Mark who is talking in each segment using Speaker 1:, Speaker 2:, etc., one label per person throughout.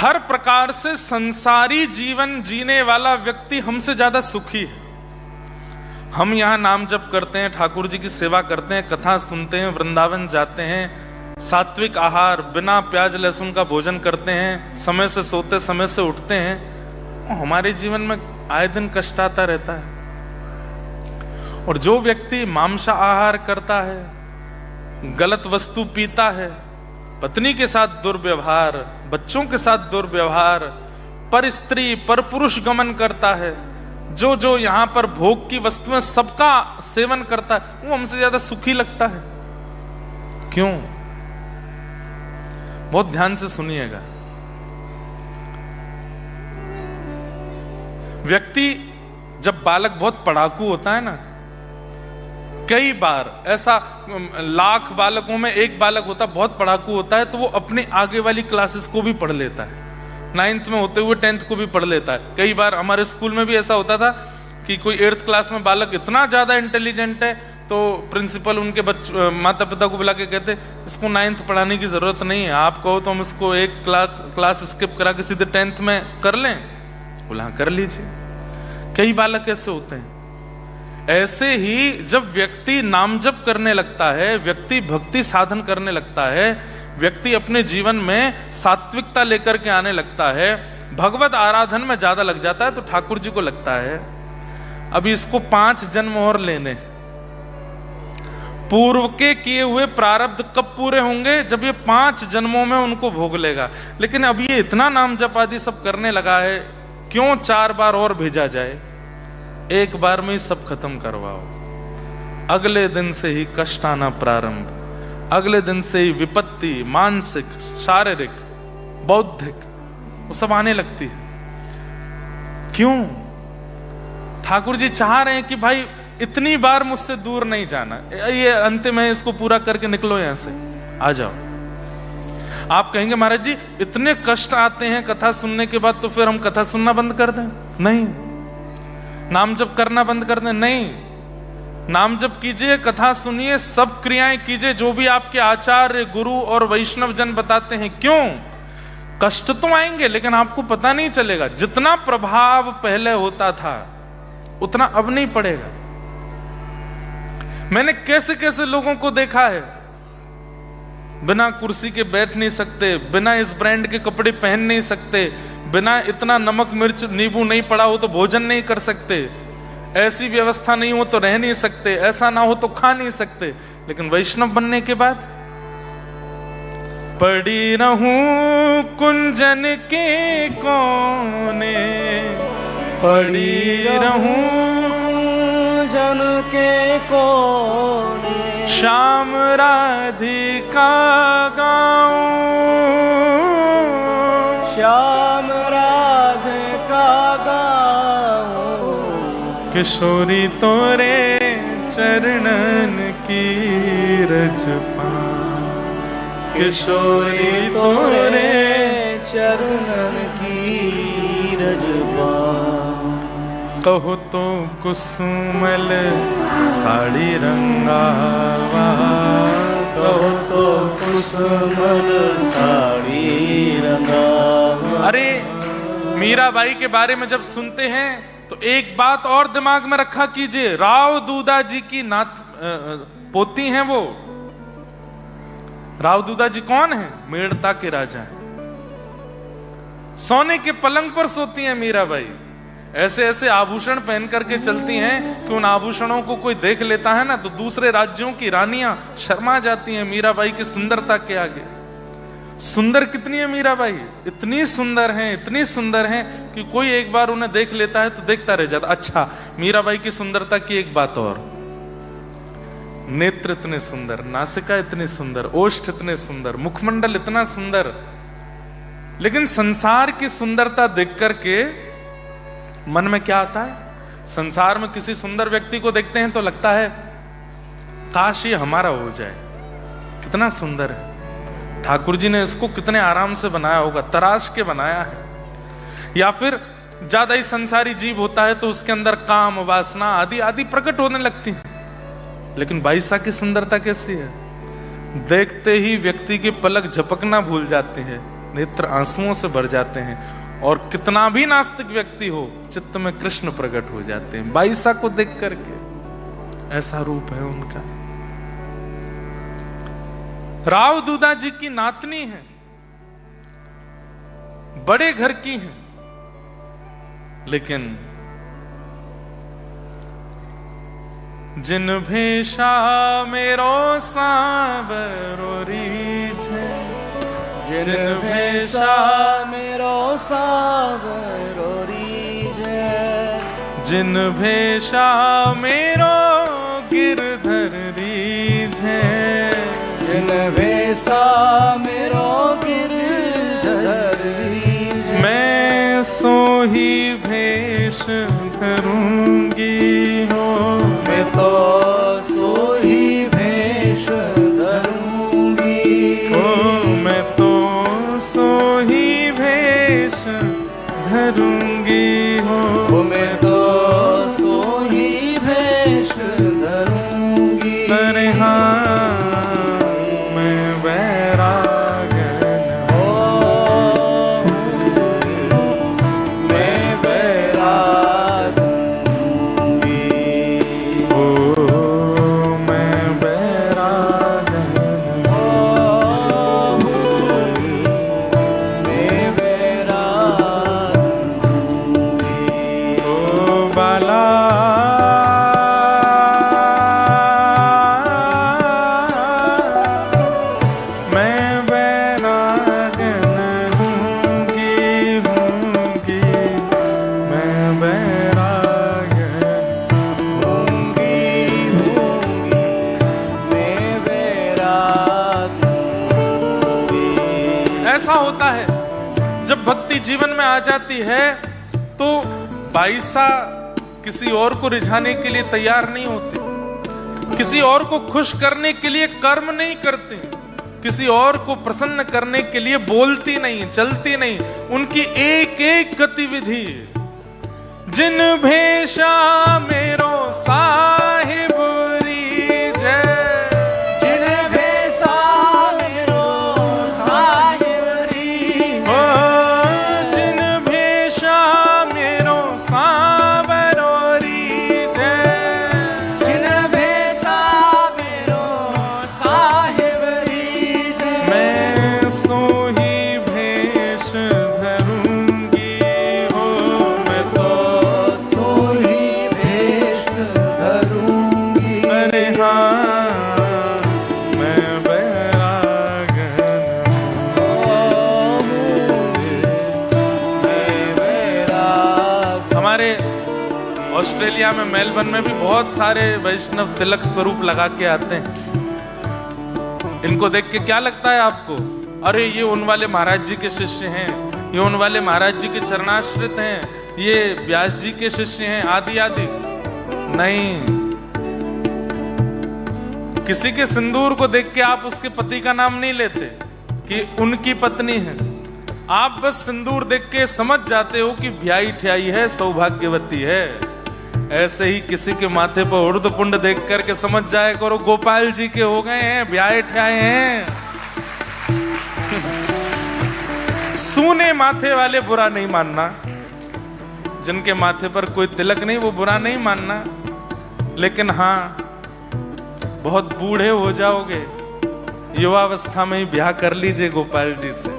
Speaker 1: हर प्रकार से संसारी जीवन जीने वाला व्यक्ति हमसे ज्यादा सुखी है। हम यहाँ नाम जप करते हैं, ठाकुर जी की सेवा करते हैं, कथा सुनते हैं, वृंदावन जाते हैं, सात्विक आहार बिना प्याज लहसुन का भोजन करते हैं, समय से सोते समय से उठते हैं, हमारे जीवन में आए दिन कष्ट आता रहता है। और जो व्यक्ति मांसा आहार करता है, गलत वस्तु पीता है, पत्नी के साथ दुर्व्यवहार, बच्चों के साथ दुर्व्यवहार, पर स्त्री पर पुरुष गमन करता है, जो जो यहां पर भोग की वस्तुएं सबका सेवन करता है, वो हमसे ज्यादा सुखी लगता है। क्यों? बहुत ध्यान से सुनिएगा। व्यक्ति जब बालक बहुत पढ़ाकू होता है ना, कई बार ऐसा 1,00,000 बालकों में एक बालक होता बहुत पढ़ाकू होता है, तो वो अपनी आगे वाली क्लासेस को भी पढ़ लेता है, 9th में होते हुए 10th को भी पढ़ लेता है। कई बार हमारे स्कूल में भी ऐसा होता था कि कोई 8th क्लास में बालक इतना ज्यादा इंटेलिजेंट है, तो प्रिंसिपल उनके माता पिता को बुला के कहते इसको 9th पढ़ाने की जरूरत नहीं है, आप कहो तो हम इसको एक क्लास स्किप करा के सीधे 10th में कर लें। बोला हाँ कर लीजिए। कई बालक ऐसे होते हैं। ऐसे ही जब व्यक्ति नाम जप करने लगता है, व्यक्ति भक्ति साधन करने लगता है, व्यक्ति अपने जीवन में सात्विकता लेकर के आने लगता है, भगवत आराधन में ज्यादा लग जाता है, तो ठाकुर जी को लगता है अभी इसको 5 जन्म और लेने, पूर्व के किए हुए प्रारब्ध कब पूरे होंगे? जब ये 5 जन्मों में उनको भोग लेगा। लेकिन अब ये इतना नाम जप आदि सब करने लगा है, क्यों 4 बार और भेजा जाए? एक बार में ही सब खत्म करवाओ। अगले दिन से ही कष्ट आना प्रारंभ, अगले दिन से ही विपत्ति, मानसिक, शारीरिक, बौद्धिक, वो सब आने लगती है। क्यों? ठाकुर जी चाह रहे हैं कि भाई इतनी बार मुझसे दूर नहीं जाना, ये अंतिम है, इसको पूरा करके निकलो यहां से, आ जाओ। आप कहेंगे महाराज जी इतने कष्ट आते हैं कथा सुनने के बाद, तो फिर हम कथा सुनना बंद कर दें? नहीं। नाम जप करना बंद कर दें? नहीं। नाम जप कीजिए, कथा सुनिए, सब क्रियाएं कीजिए जो भी आपके आचार्य, गुरु और वैष्णव जन बताते हैं। क्यों? कष्ट तो आएंगे लेकिन आपको पता नहीं चलेगा। जितना प्रभाव पहले होता था उतना अब नहीं पड़ेगा। मैंने कैसे कैसे लोगों को देखा है, बिना कुर्सी के बैठ नहीं सकते, बिना इस ब्रांड के कपड़े पहन नहीं सकते, बिना इतना नमक मिर्च नींबू नहीं पड़ा हो तो भोजन नहीं कर सकते, ऐसी व्यवस्था नहीं हो तो रह नहीं सकते, ऐसा ना हो तो खा नहीं सकते। लेकिन वैष्णव बनने के बाद पड़ी रहूं कुंजन के कोने, पड़ी रहूं
Speaker 2: कुंजन के कोने,
Speaker 1: श्याम राधिका गाऊं,
Speaker 2: श्याम राधिका गाऊं,
Speaker 1: किशोरी तोरे चरणन की रज पाऊं,
Speaker 2: किशोरी तोरे चरणन की रज पाऊं।
Speaker 1: कहो तो कुसुमल साड़ी रंगावा,
Speaker 2: कहो तो कुसुमल साड़ी रंगावा।
Speaker 1: अरे मीराबाई के बारे में जब सुनते हैं तो एक बात और दिमाग में रखा कीजिए, राव दूदा जी की पोती हैं वो। राव दूदा जी कौन है? मेड़ता के राजा हैं। सोने के पलंग पर सोती हैं मीराबाई। ऐसे ऐसे आभूषण पहन करके चलती हैं कि उन आभूषणों को कोई देख लेता है ना तो दूसरे राज्यों की रानियां शर्मा जाती हैं मीराबाई की सुंदरता के आगे। सुंदर कितनी है मीराबाई? इतनी सुंदर हैं, इतनी सुंदर हैं कि कोई एक बार उन्हें देख लेता है तो देखता रह जाता। अच्छा, मीराबाई की सुंदरता की एक बात और, नेत्र इतने सुंदर, नासिका इतनी सुंदर, ओष्ठ इतने सुंदर, मुखमंडल इतना सुंदर। लेकिन संसार की सुंदरता देख करके मन में क्या आता है? संसार में किसी सुंदर व्यक्ति को देखते हैं तो लगता है काश ये हमारा हो जाए, कितना सुंदर है। ठाकुर जी ने इसको कितने आराम से बनाया होगा, तराश के बनाया है। या फिर ज्यादा ही संसारी जीव होता है तो उसके अंदर काम, वासना आदि आदि प्रकट होने लगती है। लेकिन बाईसा की सुंदरता कैसी है? देखते ही व्यक्ति की पलक झपकना भूल जाती है, नेत्र आंसुओं से भर जाते हैं, और कितना भी नास्तिक व्यक्ति हो चित्त में कृष्ण प्रकट हो जाते हैं बाईसा को देख करके। ऐसा रूप है उनका। राव दूधा जी की नातनी है, बड़े घर की है, लेकिन जिन भेषा मेरो सांवरो रीछ,
Speaker 2: जिन भेषा मेरो सांवरो रीछ,
Speaker 1: जिन भेषा मेरो गिरधर रीछ,
Speaker 2: जिन भेषा मेरो गिरधर रीछ,
Speaker 1: मैं सोही भेष धरूंगी हो,
Speaker 2: मैं तो सोही भेष धरूंगी
Speaker 1: हो, मैं तो सोही भेष धरूंगी हो,
Speaker 2: मैं तो सोही भेष धरूंगी।
Speaker 1: अरे हाँ मैं बैरागन
Speaker 2: ओ मैं बैराग हूँगी,
Speaker 1: ओ मैं बैरागन
Speaker 2: मैं बैराग हूँगी।
Speaker 1: ओ बाला मैं बैरागन हूँगी, हूँगी मैं बैरागन
Speaker 2: हूँगी, हूँगी मैं बैराग हूँगी।
Speaker 1: ऐसा होता है जब भक्ति जीवन में आ जाती है तो बाईसा किसी और को रिझाने के लिए तैयार नहीं होते, किसी और को खुश करने के लिए कर्म नहीं करते, किसी और को प्रसन्न करने के लिए बोलती नहीं, चलती नहीं, उनकी एक एक गतिविधि। जिन भेषा मेरो साहिब रीझ,
Speaker 2: जिन भेषा मेरो साहिब रीझ,
Speaker 1: ओ जिन भेषा मेरो सांवरो रीझ,
Speaker 2: जिन भेषा मेरो साहिब रीझ,
Speaker 1: मैं सोही भेष धरूंगी हो, मैं तो
Speaker 2: सोही भेष धरूंगी।
Speaker 1: अरे हाँ मैं बैरागन
Speaker 2: मैं बैराग।
Speaker 1: हमारे ऑस्ट्रेलिया में मेलबर्न में भी बहुत सारे वैष्णव तिलक स्वरूप लगा के आते हैं। इनको देख के क्या लगता है आपको? अरे ये उन वाले महाराज जी के शिष्य हैं, ये उन वाले महाराज जी के चरणाश्रित हैं, ये व्यास जी के शिष्य हैं, आदि आदि। नहीं, किसी के सिंदूर को देख के आप उसके पति का नाम नहीं लेते कि उनकी पत्नी है। आप बस सिंदूर देख के समझ जाते हो कि ब्याही ठियाई है, सौभाग्यवती है। ऐसे ही किसी के माथे पर उर्द पुंड देख करके समझ जाए करो गोपाल जी के हो गए हैं, ब्याहे ठियाए हैं। सूने माथे वाले बुरा नहीं मानना, जिनके माथे पर कोई तिलक नहीं वो बुरा नहीं मानना, लेकिन हाँ बहुत बूढ़े हो जाओगे, युवावस्था में ही ब्याह कर लीजिए गोपाल जी से,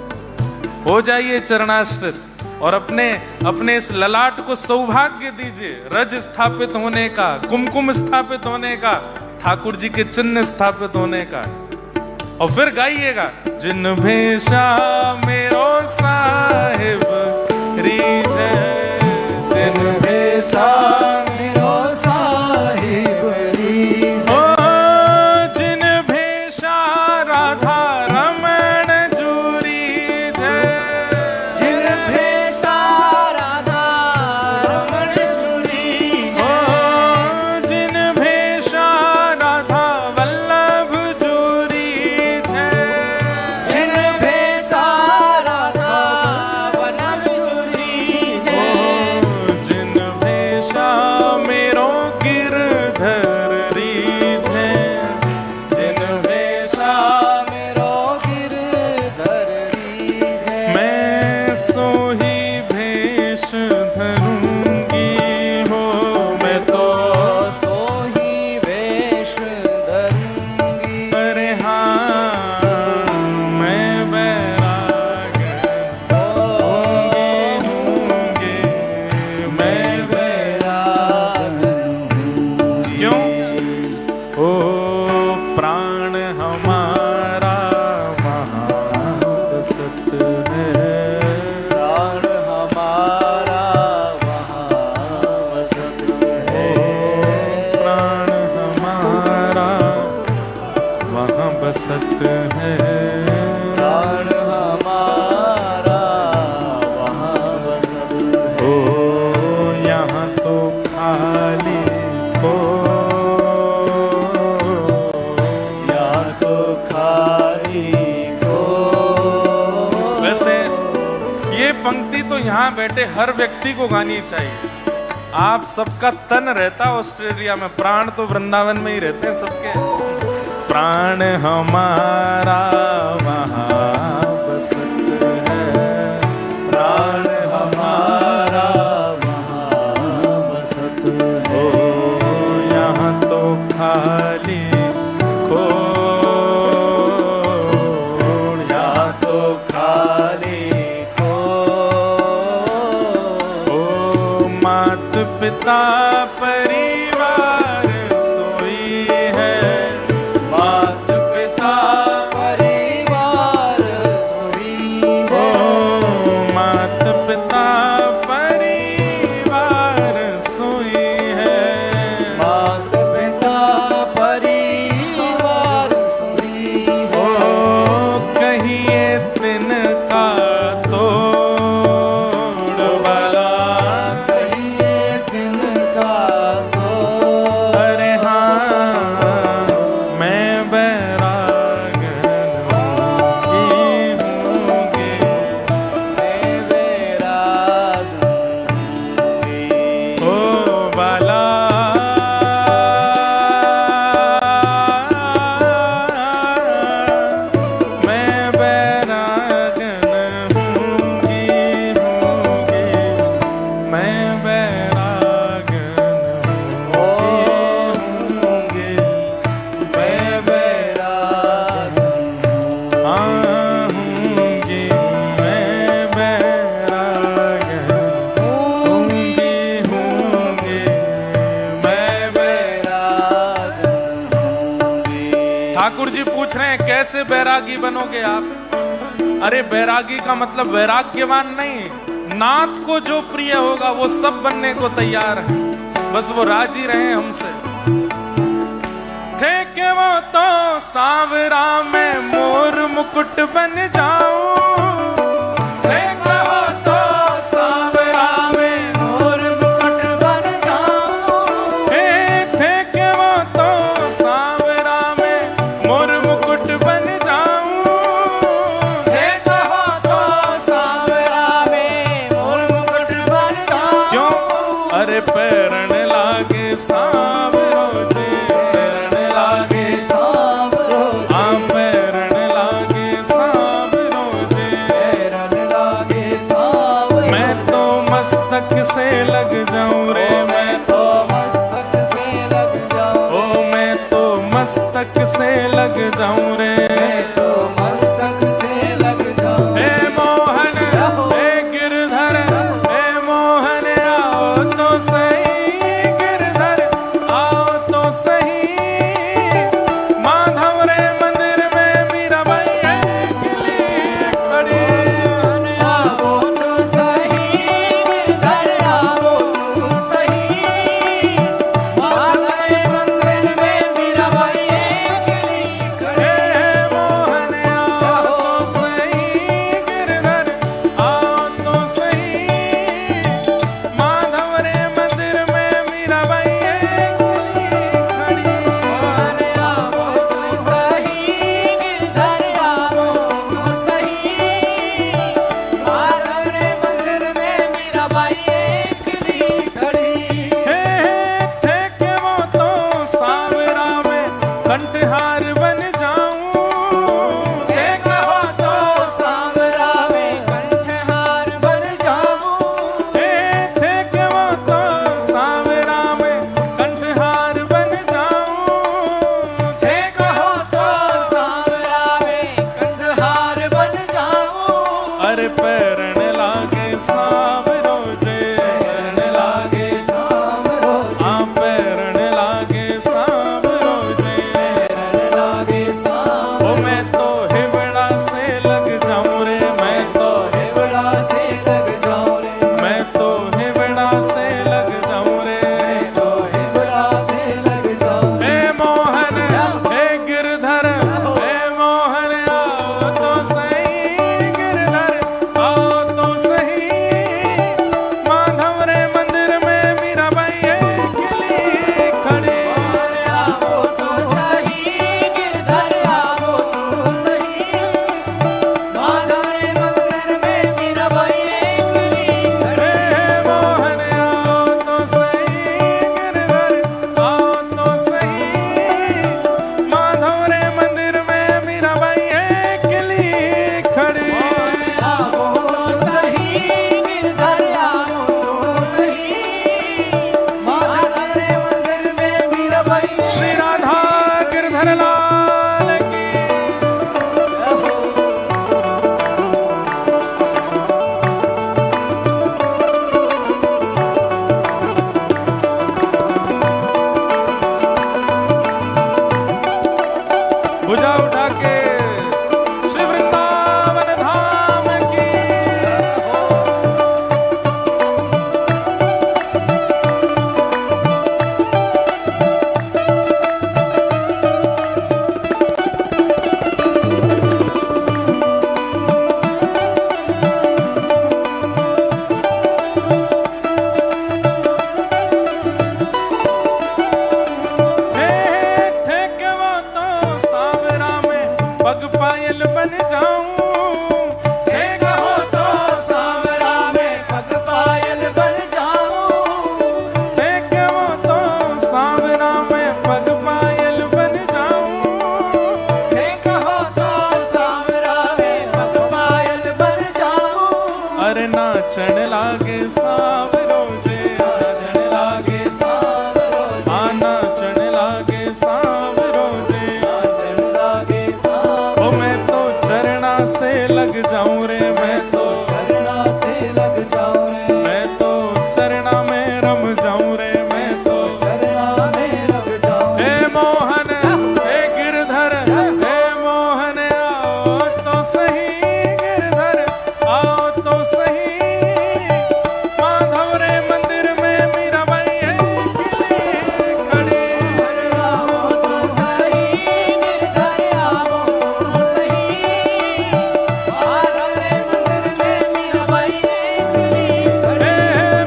Speaker 1: हो जाइए चरणाश्रित और अपने इस ललाट को सौभाग्य दीजिए, रज स्थापित होने का, कुमकुम स्थापित होने का, ठाकुर जी के चिन्ह स्थापित होने का। और फिर गाइएगा, जिन भेषा मेरो साहिब रीझ, जिन
Speaker 2: भेषा मेरो साहिब रीझ,
Speaker 1: ओ जिन भेषा राधा रमण जूरी
Speaker 2: जिन भेषा राधा रमण जूरी,
Speaker 1: ओ जिन भेषा राधा वल्लभ जूरी
Speaker 2: जिन भेषा राधा
Speaker 1: ये पंक्ति तो यहाँ बैठे हर व्यक्ति को गानी चाहिए। आप सबका तन रहता ऑस्ट्रेलिया में, प्राण तो वृंदावन में ही रहते हैं सबके। प्राण हमारा वहाँ बसत है,
Speaker 2: प्राण हमारा वहाँ बसत है।
Speaker 1: ओ यहाँ तो खाली
Speaker 2: यहाँ तो खाली
Speaker 1: मात पिता परिवार सोई है,
Speaker 2: मात पिता परिवार सोई है।
Speaker 1: मात पिता परिवार सोई है,
Speaker 2: मात पिता परिवार सोई है।
Speaker 1: कहिए तिनका तोड़ वाला,
Speaker 2: कहिए तिनका तोड़।
Speaker 1: अरे हाँ मैं बैरागन हूँगी,
Speaker 2: मैं बैरागन हूँगी।
Speaker 1: ओ बाला मैं बैरागन हूँगी, मैं बैरागन हूँगी,
Speaker 2: मैं बैरागन
Speaker 1: हाँ हूँगी, मैं बैरागन हूँगी, मैं
Speaker 2: बैरागन हूँगी।
Speaker 1: ठाकुर जी पूछ रहे हैं कैसे बैरागी बनोगे आप? अरे बैरागी का मतलब वैराग्यवान नहीं, नाथ को जो प्रिय होगा वो सब बनने को तैयार है, बस वो राजी रहे हमसे। थे के वो तो सांवरा में मोर मुकुट बन जाऊं,
Speaker 2: देखो तो सांवरा में मोर मुकुट बन जाऊं।
Speaker 1: थे के वो तो सांवरा में मोर मुकुट बन जाऊं।
Speaker 2: देखो तो सांवरा में मोर मुकुट बन जाऊं।
Speaker 1: क्यों? अरे पैरण लागे सांवरो जे, पैरण लागे
Speaker 2: सांवरो
Speaker 1: हाँ पैरण लागे सांवरो जे।
Speaker 2: पैरण लागे सांवरो।
Speaker 1: मैं तो मस्तक से लग जाऊं रे, मैं
Speaker 2: तो मस्तक से लग जाऊं।
Speaker 1: ओ मैं तो मस्तक से लग जाऊं रे।
Speaker 2: मैं तो मस्तक से लग जाऊं।
Speaker 1: हे मोहन हे गिरधर, हे मोहन आओ तो सही, गिरधर आओ तो सही। माधव रे मंदिर में मीराबाई अकेली खड़ी।
Speaker 2: आवो तो सही, गिरधर आवो तो सही। माधव मंदिर में मीराबाई अकेली खड़ी।
Speaker 1: हे मोहन आओ तो सही, गिरधर आओ तो सही। माधव रे मंदिर में मीराबाई अकेली खड़ी।
Speaker 2: मोहन आवो तो सही, गिरधर आवो तो सही। माधव रे मंदिर में मीराबाई अकेली खड़ी।
Speaker 1: थे के वो तो सांवरा में कंठहार बन जाऊं।
Speaker 2: देखो तो सांवरा में कंठहार बन जाऊं।
Speaker 1: थे के वो तो सांवरा में कंठहार बन जाऊं।
Speaker 2: देखो तो सांवरा में कंठहार बन जाऊं।
Speaker 1: अरे पैरण लागे सांवरो जे, पैरण लागे
Speaker 2: सांवरो
Speaker 1: हाँ पैरण लागे सांवरो जे।
Speaker 2: पैरण लागे सांवरो।
Speaker 1: ओ मैं तो हिवड़ा से लग जाऊं रे, मैं तो
Speaker 2: हिवड़ा से लग जाऊं रे।
Speaker 1: मैं तो हिवड़ा से लग जाऊं रे।
Speaker 2: मैं तो हिवड़ा से लग जाऊं रे।
Speaker 1: हे मोहन हे गिरधर, हे मोहन आओ तो सही, गिरधर आओ तो सही। अरे नाचण लागे सावरो जे नाचण लागे सावरो जे नाचण लागे सावरो जे नाचण लागे सावरो। ओ मैं तो चरणा से लग जाऊं रे, मैं तो चरणा से लग जाऊं रे, मैं तो चरणा में रम जाऊं रे, मैं तो चरणा में रम जाऊं। हे मोहन हे गिरधर हे मोहन आओ तो सही, गिरधर आओ तो सही, माधव रे मंदिर में मीराबाई अकेली खड़ी। आओ तो सही गिरधर आओ तो सही, माधव रे मंदिर में मीराबाई अकेली खड़ी। हे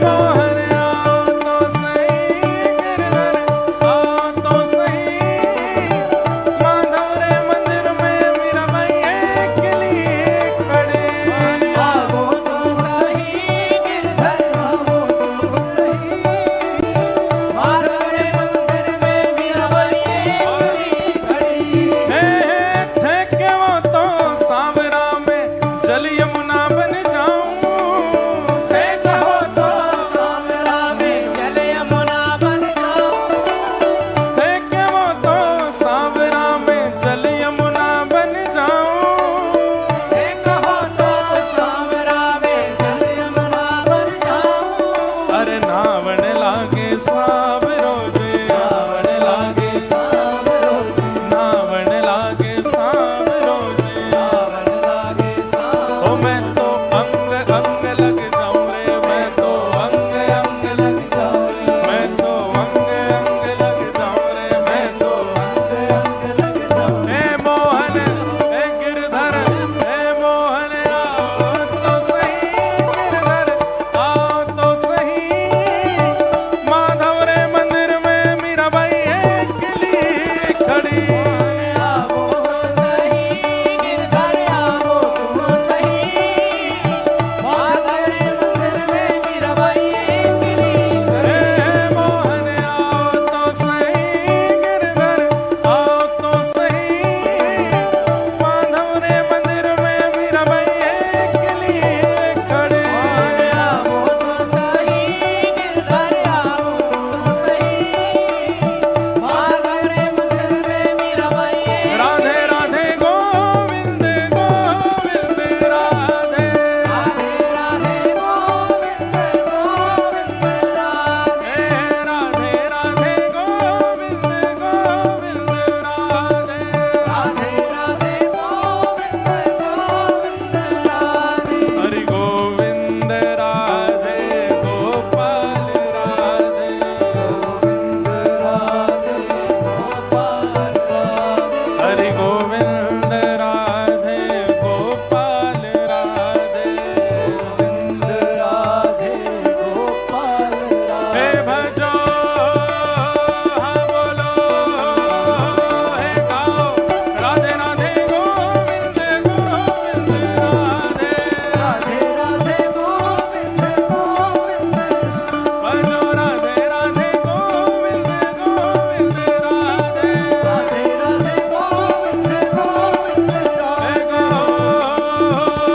Speaker 1: मोहन आओ तो सही, गिरधर आओ तो सही, माधव रे मंदिर में मीराबाई अकेली खड़ी। आओ तो सही गिरधर आओ तो सही, माधव रे मंदिर में मीराबाई अकेली खड़ी। हे थे के वो तो सांवरा में जल यमुना बन जाऊं, थे कहो तो सांवरा में जल यमुना बन जाऊं, थे के वो तो सांवरा में जल यमुना बन जाऊं, थे कहो तो सांवरा में जल यमुना बन जाऊं। अरे नावण लागे सावरो जे नावण लागे सावरो जे नावण लागे सावरो जे नावण लागे सावरो। ओ मैं तो अंग अंग लग जाऊं रे, मैं तो अंग अंग लग जाऊं रे, मैं तो अंग अंग लग जाऊं रे, मैं तो अंग अंग लग जाऊं। हे मोहन हे गिरधर हे मोहन आओ तो सही, गिरधर आओ तो सही, माधव रे मंदिर में मीराबाई अकेली खड़ी। आओ तो सही गिरधर आओ तो सही, माधव रे मंदिर में मीराबाई अकेली खड़ी। हे मोहन आओ तो सही, गिरधर आओ तो सही, माधव रे मंदिर में मीराबाई अकेली खड़ी। आओ तो सही गिरधर आओ तो सही, माधव रे मंदिर में मीराबाई। राधे राधे गोविंद गोविंद राधे, राधे राधे गोविंद गोविंद राधे, राधे राधे गोविंद गोविंद राधे, राधे राधे गोविंद गोविंद राधे। हरि गोविंद राधे गोपाल राधे, गोविंद राधे गोपाल राधे, हरि गोविंद राधे गोपाल राधे, गोविंद राधे गोपाल राधे। हे भजो हाँ बोलो हे गाओ, राधे राधे गोविंद गोविंद राधे, राधे राधे गोविंद गोविंद भजो, राधे राधे गोविंद गोविंद राधे, राधे राधे गोविंद गोविंद राधे। हे गाओ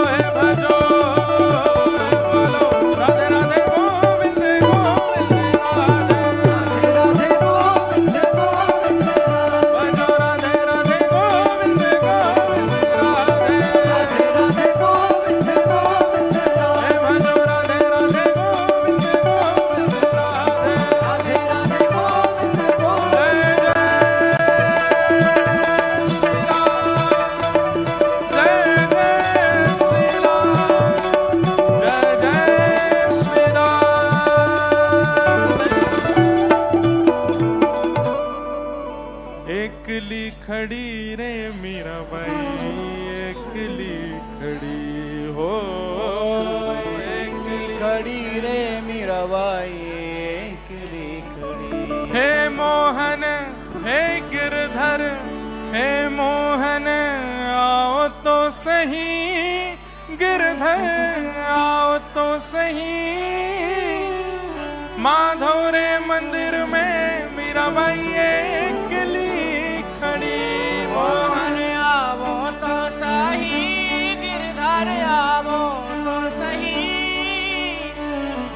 Speaker 1: हे भजो हे बोलो, राधे राधे गोविंद गोविंद राधे, राधे राधे गोविंद गोविंद राधे, भजो राधे राधे गोविंद गोविंद राधे, राधे राधे गोविंद गोविंद राधे, हे भजो राधे राधे गोविंद गोविंद राधे, राधे राधे गोविंद गोविंद। जय जय श्री राम, जय जय श्री राम। एकली खड़ी रे मीराबाई एकली खड़ी हो, एकली
Speaker 2: खड़ी रे मीराबाई एकली खड़ी।
Speaker 1: हे मोहन हे गिरधर हे मोहन आओ तो सही, गिरधर आओ तो सही, माधव रे मंदिर में मीराबाई एकली खड़ी।
Speaker 2: मोहन आवो तो सही, गिरधर आवो तो सही,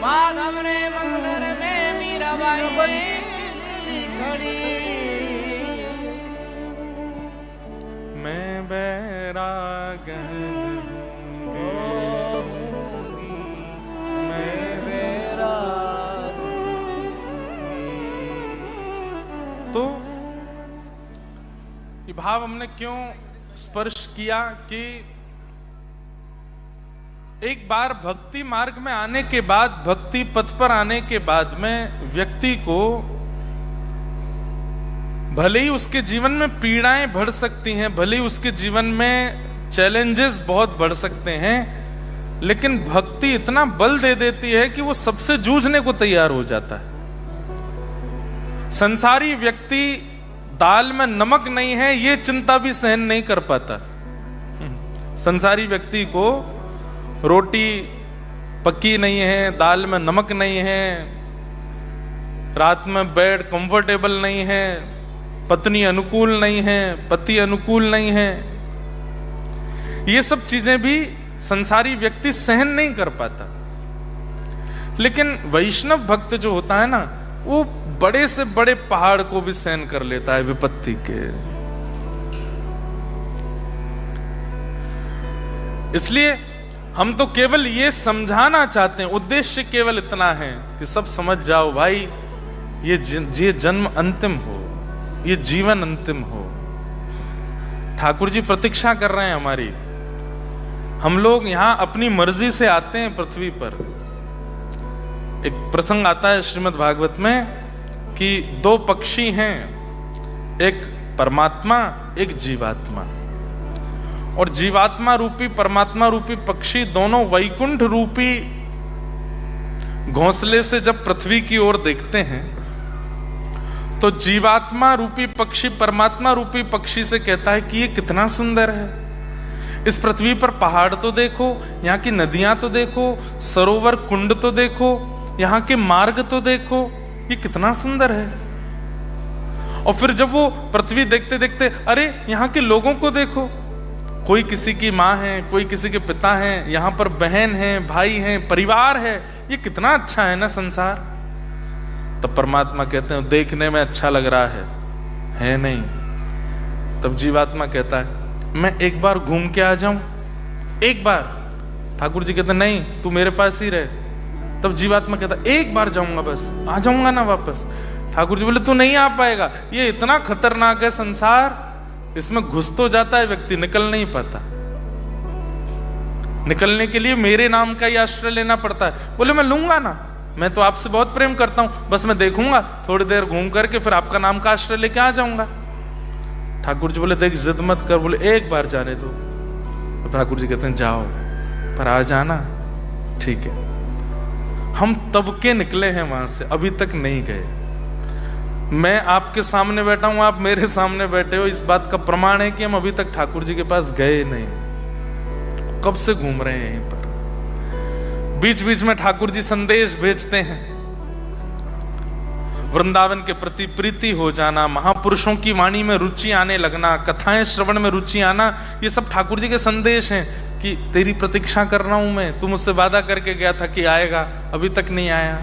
Speaker 2: माधव रे मंदिर में मीराबाई अकेली खड़ी।
Speaker 1: मैं बैरागन
Speaker 2: होऊंगी, मैं बैराग।
Speaker 1: तो ये भाव हमने क्यों स्पर्श किया कि एक बार भक्ति मार्ग में आने के बाद, भक्ति पथ पर आने के बाद में व्यक्ति को भले ही उसके जीवन में पीड़ाएं बढ़ सकती हैं, भले ही उसके जीवन में चैलेंजेस बहुत बढ़ सकते हैं, लेकिन भक्ति इतना बल दे देती है कि वो सबसे जूझने को तैयार हो जाता है। संसारी व्यक्ति दाल में नमक नहीं है ये चिंता भी सहन नहीं कर पाता। संसारी व्यक्ति को रोटी पकी नहीं है, दाल में नमक नहीं है, रात में बेड कंफर्टेबल नहीं है, पत्नी अनुकूल नहीं है, पति अनुकूल नहीं है, ये सब चीजें भी संसारी व्यक्ति सहन नहीं कर पाता। लेकिन वैष्णव भक्त जो होता है ना, वो बड़े से बड़े पहाड़ को भी सहन कर लेता है विपत्ति के। ये हम तो केवल ये समझाना चाहते हैं, उद्देश्य केवल इतना है कि सब समझ जाओ भाई, ये जन्म अंतिम हो, ये जीवन अंतिम हो। ठाकुर जी प्रतीक्षा कर रहे हैं हमारी। हम लोग यहां अपनी मर्जी से आते हैं पृथ्वी पर। एक प्रसंग आता है श्रीमद् भागवत में कि दो पक्षी हैं, एक परमात्मा एक जीवात्मा, और जीवात्मा रूपी परमात्मा रूपी पक्षी दोनों वैकुंठ रूपी घोंसले से जब पृथ्वी की ओर देखते हैं तो जीवात्मा रूपी पक्षी परमात्मा रूपी पक्षी से कहता है कि ये कितना सुंदर है, इस पृथ्वी पर पहाड़ तो देखो, यहाँ की नदियां तो देखो, सरोवर कुंड तो देखो, यहाँ के मार्ग तो देखो, ये कितना सुंदर है। और फिर जब वो पृथ्वी देखते देखते, अरे यहाँ के लोगों को देखो, कोई किसी की माँ है, कोई किसी के पिता हैं, यहाँ पर बहन है, भाई हैं, परिवार है, ये कितना अच्छा है ना संसार। तब परमात्मा कहते हैं देखने में अच्छा लग रहा है नहीं। तब जीवात्मा कहता है मैं एक बार घूम के आ जाऊं, एक बार। ठाकुर जी कहते हैं नहीं, तू मेरे पास ही रहे। तब जीवात्मा कहता है एक बार जाऊंगा, बस आ जाऊंगा ना वापस। ठाकुर जी बोले तू नहीं आ पाएगा, ये इतना खतरनाक है संसार, इसमें घुस तो जाता है व्यक्ति, निकल नहीं पाता। निकलने के लिए मेरे नाम का ही आश्रय लेना पड़ता है। बोले मैं लूंगा ना, मैं तो आपसे बहुत प्रेम करता हूं, बस मैं देखूंगा, थोड़ी देर घूम करके फिर आपका नाम का आश्रय लेके आ जाऊंगा। ठाकुर जी बोले देख जिद मत कर, बोले एक बार जाने दो। तो ठाकुर जी कहते हैं जाओ, पर आ जाना, ठीक है। हम तब के निकले हैं वहां से, अभी तक नहीं गए। मैं आपके सामने बैठा हूं, आप मेरे सामने बैठे हो, इस बात का प्रमाण है कि हम अभी तक ठाकुर जी के पास गए नहीं। कब से घूम रहे हैं यहीं पर। बीच बीच में ठाकुर जी संदेश भेजते हैं, वृंदावन के प्रति प्रीति हो जाना, महापुरुषों की वाणी में रुचि आने लगना, कथाएं श्रवण में रुचि आना, ये सब ठाकुर जी के संदेश हैं कि तेरी प्रतीक्षा कर रहा हूं मैं, तू मुझसे वादा करके गया था कि आएगा, अभी तक नहीं आया।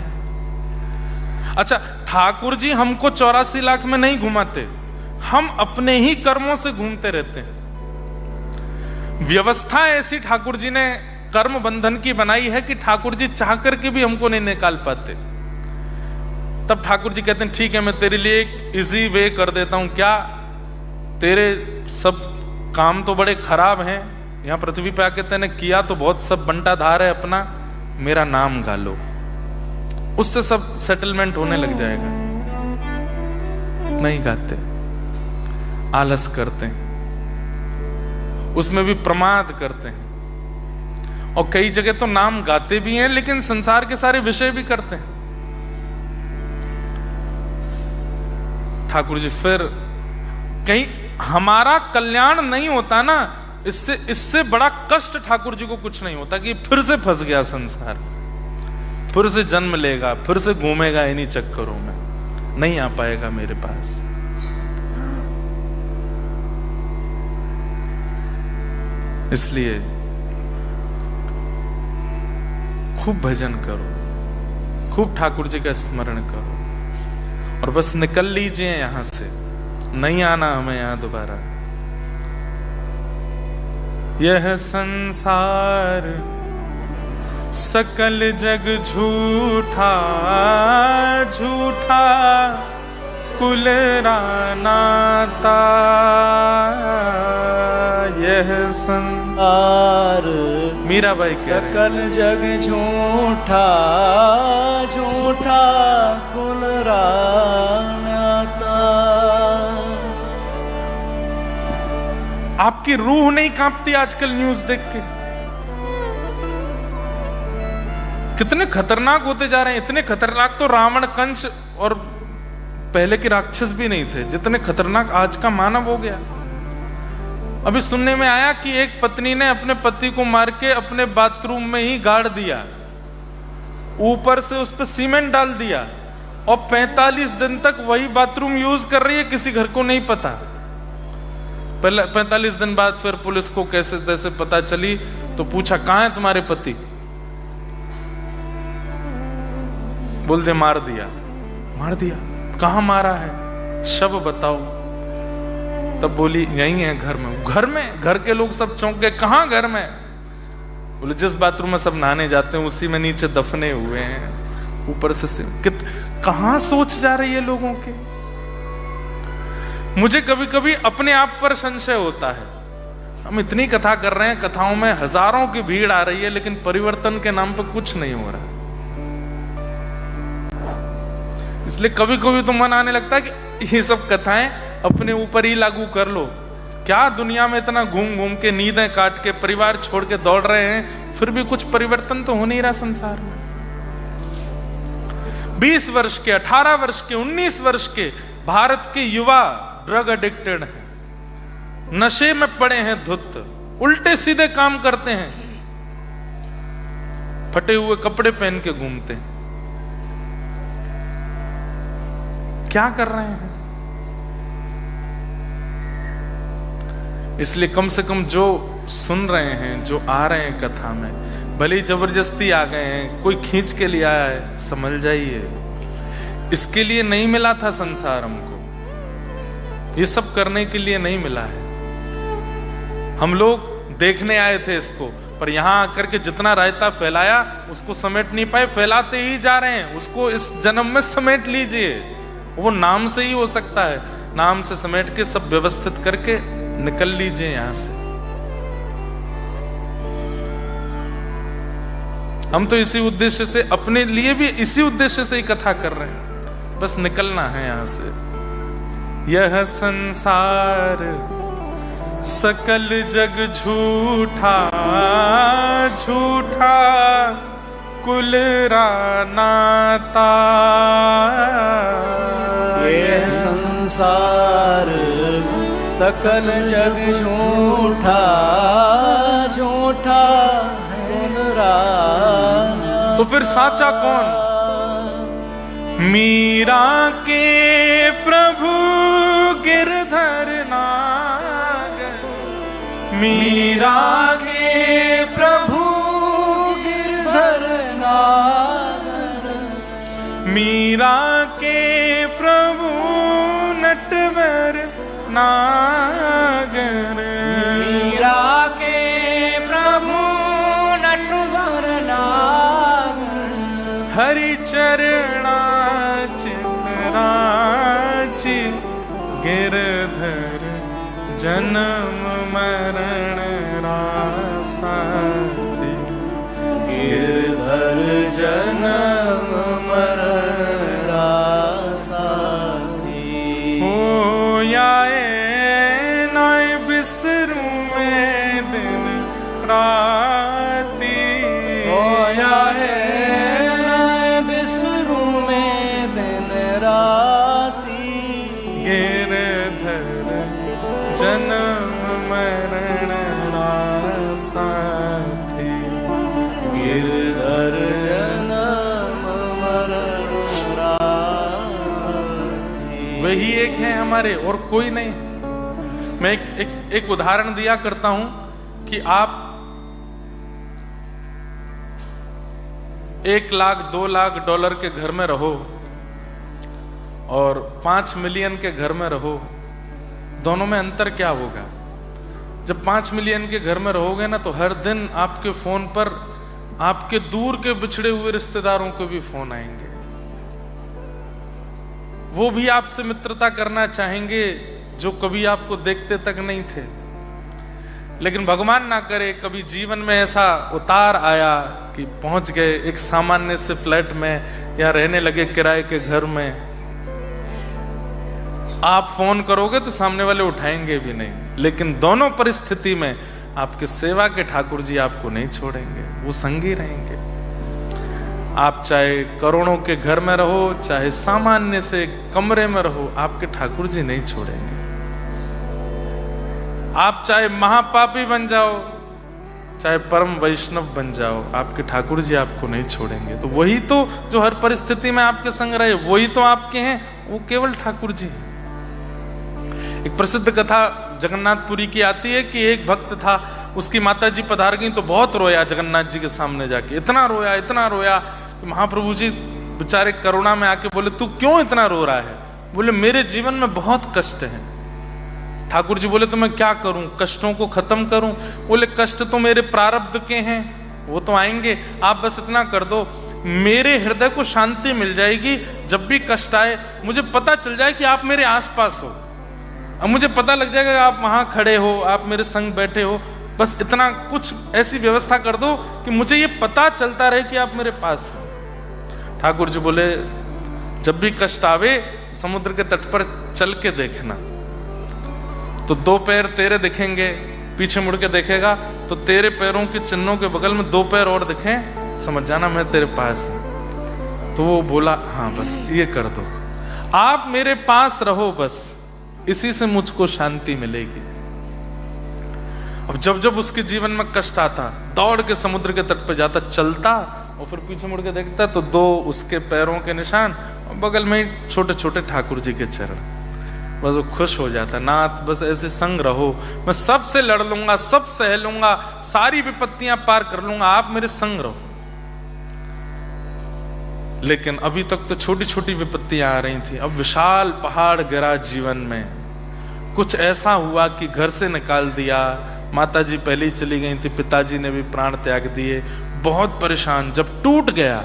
Speaker 1: अच्छा, ठाकुर जी हमको 84 लाख में नहीं घुमाते, हम अपने ही कर्मों से घूमते रहते हैं। व्यवस्था ऐसी ठाकुर जी ने कर्म बंधन की बनाई है कि ठाकुर जी चाह करके भी हमको नहीं निकाल पाते। तब ठाकुर जी कहते हैं ठीक है, मैं तेरे लिए एक इजी वे कर देता हूं। क्या? तेरे सब काम तो बड़े खराब हैं, यहां पृथ्वी पे आके तेने किया तो बहुत सब बंटा धार है अपना, मेरा नाम गा लो, उससे सब सेटलमेंट होने लग जाएगा। नहीं गाते, आलस करते हैं, उसमें भी प्रमाद करते हैं, और कई जगह तो नाम गाते भी हैं लेकिन संसार के सारे विषय भी करते हैं। ठाकुर जी फिर कहीं हमारा कल्याण नहीं होता ना, इससे बड़ा कष्ट ठाकुर जी को कुछ नहीं होता कि फिर से फंस गया संसार, फिर से जन्म लेगा, फिर से घूमेगा इन्हीं चक्करों में, नहीं आ पाएगा मेरे पास। इसलिए खूब भजन करो, खूब ठाकुर जी का स्मरण करो और बस निकल लीजिए यहां से, नहीं आना हमें यहां दोबारा। यह संसार सकल जग झूठा, झूठा कुल नाता। यह संसार मीराबाई कह रहे
Speaker 3: सकल जग झूठा, झूठा कुल नाता।
Speaker 1: आपकी रूह नहीं कांपती आजकल न्यूज देख के? कितने खतरनाक होते जा रहे हैं। इतने खतरनाक तो रावण, कंस और पहले के राक्षस भी नहीं थे, जितने खतरनाक आज का मानव हो गया। अभी सुनने में आया कि एक पत्नी ने अपने पति को मार के अपने बाथरूम में ही गाड़ दिया, ऊपर से उस पर सीमेंट डाल दिया और 45 दिन तक वही बाथरूम यूज कर रही है, किसी घर को नहीं पता। 45 दिन बाद फिर पुलिस को कैसे तैसे पता चली तो पूछा कहां है तुम्हारे पति? बोलते मार दिया। मार दिया? कहां मारा है? शव बताओ। तब बोली यही है घर में। घर में? घर के लोग सब चौंक गए, कहां घर में? बोले जिस बाथरूम में सब नहाने जाते हैं उसी में नीचे दफने हुए हैं, ऊपर से कहां सोच जा रही है लोगों के। मुझे कभी कभी अपने आप पर संशय होता है। हम इतनी कथा कर रहे हैं, कथाओं में हजारों की भीड़ आ रही है, लेकिन परिवर्तन के नाम पर कुछ नहीं हो रहा। इसलिए कभी कभी तो मन आने लगता है कि ये सब कथाएं अपने ऊपर ही लागू कर लो। क्या दुनिया में इतना घूम घूम के नींदें काट के परिवार छोड़ के दौड़ रहे हैं, फिर भी कुछ परिवर्तन तो हो नहीं रहा संसार में। 20 वर्ष के, 18 वर्ष के, 19 वर्ष के भारत के युवा ड्रग एडिक्टेड हैं, नशे में पड़े हैं धुत, उल्टे सीधे काम करते हैं, फटे हुए कपड़े पहन के घूमते हैं। क्या कर रहे हैं? इसलिए कम से कम जो सुन रहे हैं, जो आ रहे हैं कथा में, भले ही जबरदस्ती आ गए हैं, कोई खींच के लिए आया है, समझ जाइए इसके लिए नहीं मिला था संसार हमको, ये सब करने के लिए नहीं मिला है। हम लोग देखने आए थे इसको, पर यहां आकर के जितना रायता फैलाया उसको समेट नहीं पाए, फैलाते ही जा रहे हैं। उसको इस जन्म में समेट लीजिए, वो नाम से ही हो सकता है। नाम से समेट के सब व्यवस्थित करके निकल लीजिए यहां से। हम तो इसी उद्देश्य से, अपने लिए भी इसी उद्देश्य से ही कथा कर रहे हैं, बस निकलना है यहां से। यह संसार सकल जग झूठा, झूठा कुल नाता।
Speaker 3: ये संसार सकल जग झूठा, झूठा कुल नाता।
Speaker 1: तो फिर साचा कौन? मीरा के प्रभु गिरधर नागर,
Speaker 3: मीरा के प्रभु गिरधर नागर,
Speaker 1: मीरा के प्रभु नटवर नागर,
Speaker 3: मीरा के प्रभु नटवर नागर,
Speaker 1: हरि चरणा चितराची गिरधर जन्म मरण रासाथी।
Speaker 3: गिरधर जन्म मरण रासाथी।
Speaker 1: हो याए नाय बिसरू में दिन राती,
Speaker 3: हो याए नाय बिसरू में दिन राती।
Speaker 1: गिरधर जन्म मरण रासाथी।
Speaker 3: गिरधर जन्म मरण रासाथी।
Speaker 1: वही एक है हमारे, और कोई नहीं। मैं एक उदाहरण दिया करता हूं कि आप 1 लाख 2 लाख डॉलर के घर में रहो और 5 मिलियन के घर में रहो, दोनों में अंतर क्या होगा? जब 5 मिलियन के घर में रहोगे ना, तो हर दिन आपके फोन पर आपके दूर के बिछड़े हुए रिश्तेदारों को भी फोन आएंगे। वो भी आपसे मित्रता करना चाहेंगे जो कभी आपको देखते तक नहीं थे। लेकिन भगवान ना करे कभी जीवन में ऐसा उतार आया कि पहुंच गए एक सामान्य से फ्लैट में या रहने लगे किराए के घर में, आप फोन करोगे तो सामने वाले उठाएंगे भी नहीं। लेकिन दोनों परिस्थिति में आपके सेवा के ठाकुर जी आपको नहीं छोड़ेंगे, वो संगी रहेंगे। आप चाहे करोड़ों के घर में रहो, चाहे सामान्य से कमरे में रहो, आपके ठाकुर जी नहीं छोड़ेंगे। आप चाहे महापापी बन जाओ, चाहे परम वैष्णव बन जाओ, आपके ठाकुर जी आपको नहीं छोड़ेंगे। तो वही तो जो हर परिस्थिति में आपके संग रहे, वही तो आपके हैं, वो केवल ठाकुर जी हैं। एक प्रसिद्ध कथा जगन्नाथपुरी की आती है कि एक भक्त था, उसकी माता जी पधार गई तो बहुत रोया जगन्नाथ जी के सामने जाके, इतना रोया कि महाप्रभु जी बेचारे करुणा में आके बोले, तू क्यों इतना रो रहा है? बोले, मेरे जीवन में बहुत कष्ट है। ठाकुर जी बोले, तो मैं क्या करूं, कष्टों को खत्म करूं? बोले, कष्ट तो मेरे प्रारब्ध के हैं, वो तो आएंगे, आप बस इतना कर दो, मेरे हृदय को शांति मिल जाएगी। जब भी कष्ट आए मुझे पता चल जाए कि आप मेरे आसपास हो, अब मुझे पता लग जाएगा आप वहां खड़े हो, आप मेरे संग बैठे हो। बस इतना कुछ ऐसी व्यवस्था कर दो कि मुझे ये पता चलता रहे कि आप मेरे पास हो। ठाकुर जी बोले, जब भी कष्ट आवे तो समुद्र के तट पर चल के देखना, तो 2 पैर तेरे दिखेंगे, पीछे मुड़ के देखेगा तो तेरे पैरों के चिन्हों के बगल में 2 पैर और दिखें, समझ जाना मैं तेरे पास हूं। तो वो बोला, हाँ बस ये कर दो, आप मेरे पास रहो, बस इसी से मुझको शांति मिलेगी। अब जब जब उसके जीवन में कष्ट आता, दौड़ के समुद्र के तट पर जाता, चलता और फिर पीछे मुड़ के देखता तो 2 उसके पैरों के निशान और बगल में छोटे छोटे ठाकुर जी के चरण। बस वो खुश हो जाता, नाथ बस ऐसे संग रहो, मैं सबसे लड़ लूंगा, सब सह लूंगा, सारी विपत्तियां पार कर लूंगा, आप मेरे संग रहो। लेकिन अभी तक तो छोटी छोटी विपत्तियां आ रही थी, अब विशाल पहाड़ गिरा जीवन में। कुछ ऐसा हुआ कि घर से निकाल दिया, माताजी पहले ही चली गई थी, पिताजी ने भी प्राण त्याग दिए, बहुत परेशान। जब टूट गया,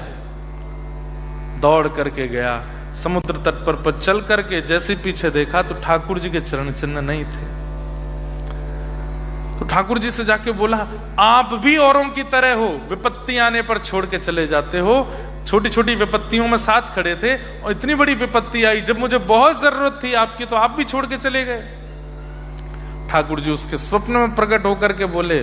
Speaker 1: दौड़ करके गया समुद्र तट पर चल करके जैसे पीछे देखा तो ठाकुर जी के चरण चिन्ह नहीं थे। तो ठाकुर जी से जाके बोला, आप भी औरों की तरह हो, विपत्ति आने पर छोड़ के चले जाते हो। छोटी छोटी विपत्तियों में साथ खड़े थे और इतनी बड़ी विपत्ति आई जब मुझे बहुत जरूरत थी आपकी, तो आप भी छोड़ के चले गए। ठाकुर जी उसके स्वप्न में प्रकट होकर के बोले,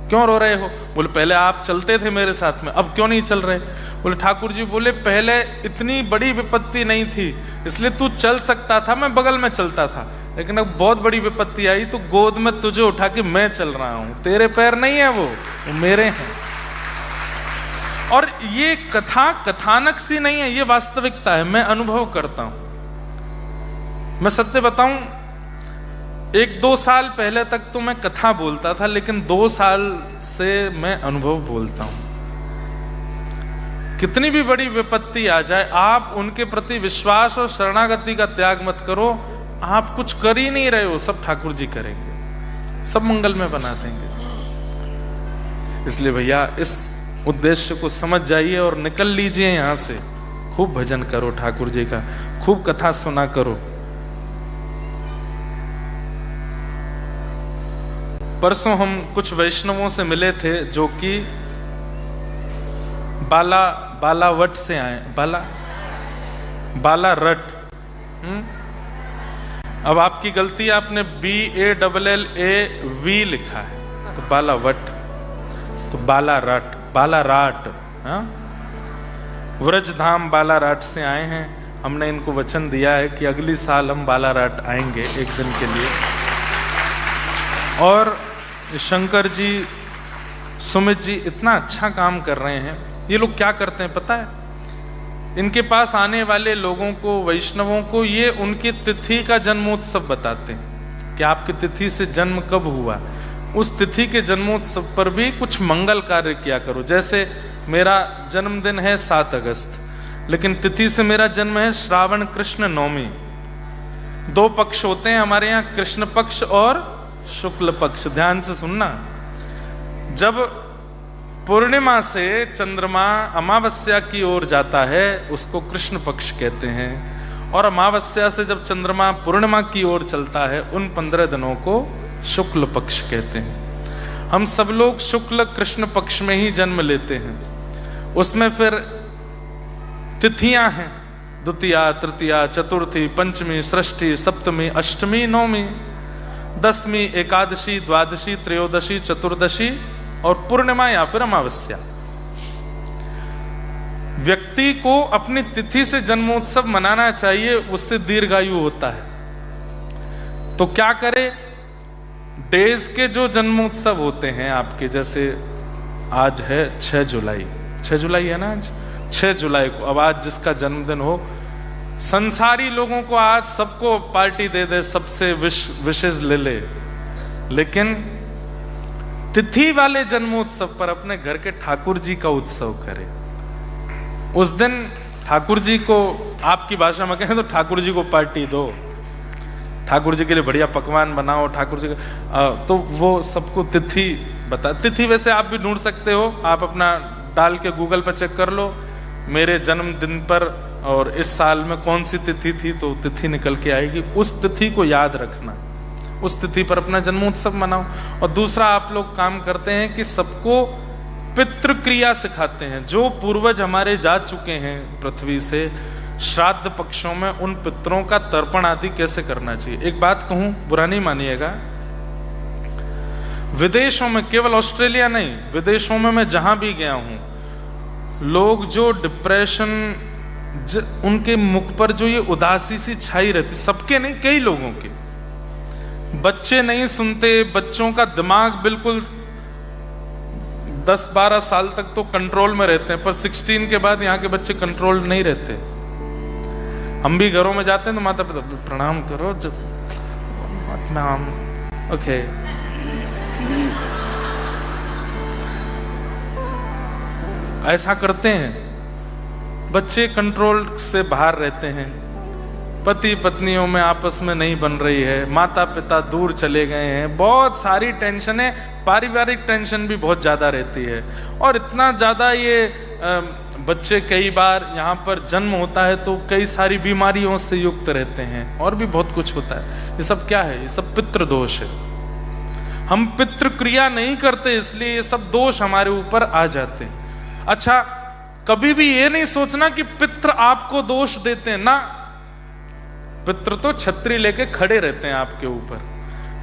Speaker 1: क्यों रो रहे हो? बोले, पहले आप चलते थे मेरे साथ में, अब क्यों नहीं चल रहे? बोले, ठाकुर जी बोले, पहले इतनी बड़ी विपत्ति नहीं थी इसलिए तू चल सकता था, मैं बगल में चलता था, लेकिन अब बहुत बड़ी विपत्ति आई तो गोद में तुझे उठा के मैं चल रहा हूं, तेरे पैर नहीं है वो मेरे हैं। और ये कथा कथानक सी नहीं है, ये वास्तविकता है, मैं अनुभव करता हूं। मैं सत्य बताऊं, 1-2 साल पहले तक तो मैं कथा बोलता था, लेकिन 2 साल से मैं अनुभव बोलता हूं। कितनी भी बड़ी विपत्ति आ जाए, आप उनके प्रति विश्वास और शरणागति का त्याग मत करो। आप कुछ कर ही नहीं रहे हो, सब ठाकुर जी करेंगे, सब मंगल में बना देंगे। इसलिए भैया इस उद्देश्य को समझ जाइए और निकल लीजिए यहां से। खूब भजन करो ठाकुर जी का, खूब कथा सुना करो। परसों हम कुछ वैष्णवों से मिले थे जो कि बालावट से आए, बालारट। अब आपकी गलती, आपने BALLAV लिखा है, तो बालावट, तो बालाराट। हाँ, व्रजधाम बालाराट से आए हैं। हमने इनको वचन दिया है कि अगली साल हम बालाराट आएंगे एक दिन के लिए। और शंकर जी, सुमित जी इतना अच्छा काम कर रहे हैं। ये लोग क्या करते हैं पता है? इनके पास आने वाले लोगों को, वैष्णवों को, ये उनकी तिथि का जन्मोत्सव बताते हैं कि आपकी तिथि से जन्म कब हुआ। उस तिथि के जन्मोत्सव पर भी कुछ मंगल कार्य किया करो। जैसे मेरा जन्मदिन है 7 अगस्त, लेकिन तिथि से मेरा जन्म है श्रावण कृष्ण नवमी। 2 पक्ष होते हैं हमारे यहाँ, कृष्ण पक्ष और शुक्ल पक्ष। ध्यान से सुनना, जब पूर्णिमा से चंद्रमा अमावस्या की ओर जाता है उसको कृष्ण पक्ष कहते हैं, और अमावस्या से जब चंद्रमा पूर्णिमा की ओर चलता है उन 15 दिनों को शुक्ल पक्ष कहते हैं। हम सब लोग शुक्ल कृष्ण पक्ष में ही जन्म लेते हैं। उसमें फिर तिथियां हैं, द्वितीया, तृतीया, चतुर्थी, पंचमी, षष्ठी, सप्तमी, अष्टमी, नवमी, दसवीं, एकादशी, द्वादशी, त्रयोदशी, चतुर्दशी और पूर्णिमा या फिर अमावस्या। व्यक्ति को अपनी तिथि से जन्मोत्सव मनाना चाहिए, उससे दीर्घायु होता है। तो क्या करे, डेज के जो जन्मोत्सव होते हैं आपके, जैसे आज है 6 जुलाई, 6 जुलाई है ना आज, 6 जुलाई को, अब आज जिसका जन्मदिन हो, संसारी लोगों को आज सबको पार्टी दे दे, सबसे विशेष ले ले, लेकिन तिथि वाले जन्मोत्सव पर अपने घर के ठाकुर जी का उत्सव करे। उस दिन ठाकुर जी को, आपकी भाषा में कहें तो ठाकुर जी को पार्टी दो, ठाकुर जी के लिए बढ़िया पकवान बनाओ, ठाकुर जी का तो वो सबको तिथि बता। तिथि वैसे आप भी ढूंढ सकते हो, आप अपना डाल के गूगल पर चेक कर लो मेरे जन्मदिन पर और इस साल में कौन सी तिथि थी, तो तिथि निकल के आएगी। उस तिथि को याद रखना, उस तिथि पर अपना जन्मोत्सव मनाओ। और दूसरा आप लोग काम करते हैं कि सबको पितृ क्रिया सिखाते हैं। जो पूर्वज हमारे जा चुके हैं पृथ्वी से, श्राद्ध पक्षों में उन पितरों का तर्पण आदि कैसे करना चाहिए। एक बात कहूं, बुरा नहीं मानिएगा, विदेशों में, केवल ऑस्ट्रेलिया नहीं, विदेशों में मैं जहां भी गया हूं, लोग जो डिप्रेशन, उनके मुख पर जो ये उदासी सी छाई रहती, सबके नहीं, कई लोगों के। बच्चे नहीं सुनते, बच्चों का दिमाग बिल्कुल 10-12 साल तक तो कंट्रोल में रहते हैं, पर 16 के बाद यहाँ के बच्चे कंट्रोल नहीं रहते। हम भी घरों में जाते हैं तो माता पिता प्रणाम करो, ओके, ऐसा करते हैं। बच्चे कंट्रोल से बाहर रहते हैं, पति पत्नियों में आपस में नहीं बन रही है, माता पिता दूर चले गए हैं, बहुत सारी टेंशनें, पारिवारिक टेंशन भी बहुत ज्यादा रहती है। और इतना ज्यादा ये बच्चे, कई बार यहाँ पर जन्म होता है तो कई सारी बीमारियों से युक्त रहते हैं, और भी बहुत कुछ होता है। ये सब क्या है, ये सब पितृ दोष है। हम पितृ क्रिया नहीं करते, इसलिए ये सब दोष हमारे ऊपर आ जाते हैं। अच्छा, कभी भी ये नहीं सोचना कि पितृ आपको दोष देते हैं ना, पितृ तो छतरी लेके खड़े रहते हैं आपके ऊपर।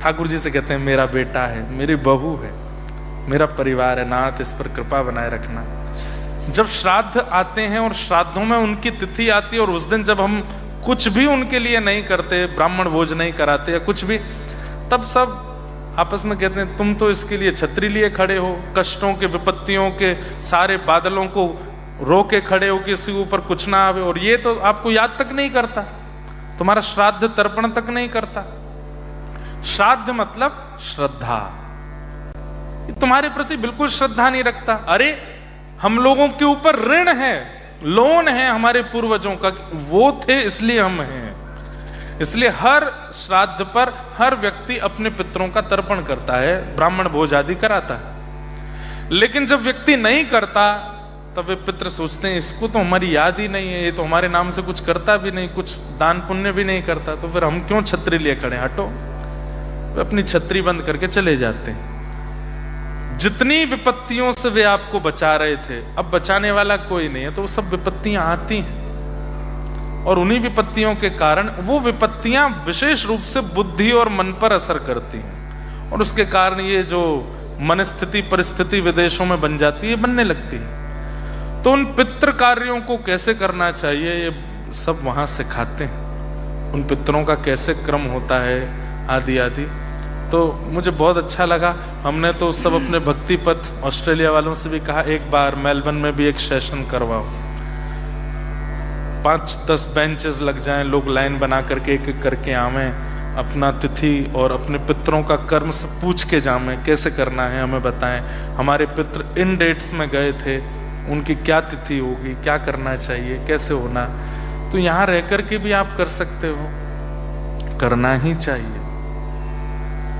Speaker 1: ठाकुर जी से कहते हैं मेरा बेटा है, मेरी बहू है, मेरा परिवार है, नाथ इस पर कृपा बनाए रखना। जब श्राद्ध आते हैं और श्राद्धों में उनकी तिथि आती है, और उस दिन जब हम कुछ भी उनके लिए नहीं करते, ब्राह्मण भोज नहीं कराते या कुछ भी, तब सब आपस में कहते हैं तुम तो इसके लिए छतरी लिए खड़े हो, कष्टों के, विपत्तियों के सारे बादलों को रो के खड़े हो कि इसके ऊपर कुछ ना आवे, और ये तो आपको याद तक नहीं करता, तुम्हारा श्राद्ध तर्पण तक नहीं करता। श्राद्ध मतलब श्रद्धा, तुम्हारे प्रति बिल्कुल श्रद्धा नहीं रखता। अरे हम लोगों के ऊपर ऋण है, लोन है हमारे पूर्वजों का, वो थे इसलिए हम हैं। इसलिए हर श्राद्ध पर हर व्यक्ति अपने पितरों का तर्पण करता है, ब्राह्मण भोज आदि कराता है। लेकिन जब व्यक्ति नहीं करता तब वे पितर सोचते हैं इसको तो हमारी याद ही नहीं है, ये तो हमारे नाम से कुछ करता भी नहीं, कुछ दान पुण्य भी नहीं करता, तो फिर हम क्यों छतरी लिए खड़े, हटो। वे अपनी छतरी बंद करके चले जाते हैं। जितनी विपत्तियों से वे आपको बचा रहे थे, अब बचाने वाला कोई नहीं है, तो वो सब विपत्तियां आती हैं, और उन्हीं विपत्तियों के कारण वो विपत्तियां विशेष रूप से बुद्धि और मन पर असर करती हैं, और उसके कारण ये जो मनस्थिति परिस्थिति विदेशों में बन जाती है, बनने लगती है। तो उन पितृ कार्यों को कैसे करना चाहिए ये सब वहां सिखाते हैं, उन पितरों का कैसे क्रम होता है आदि आदि। तो मुझे बहुत अच्छा लगा। हमने तो सब अपने भक्ति पथ ऑस्ट्रेलिया वालों से भी कहा एक बार मेलबर्न में भी एक सेशन करवाओ, 5-10 बेंचेस लग जाएं, लोग लाइन बना करके एक एक करके आवें, अपना तिथि और अपने पितरों का कर्म सब पूछ के जामें, कैसे करना है हमें बताएं। हमारे पितर इन डेट्स में गए थे, उनकी क्या तिथि होगी, क्या करना चाहिए, कैसे होना। तो यहाँ रह कर के भी आप कर सकते हो, करना ही चाहिए,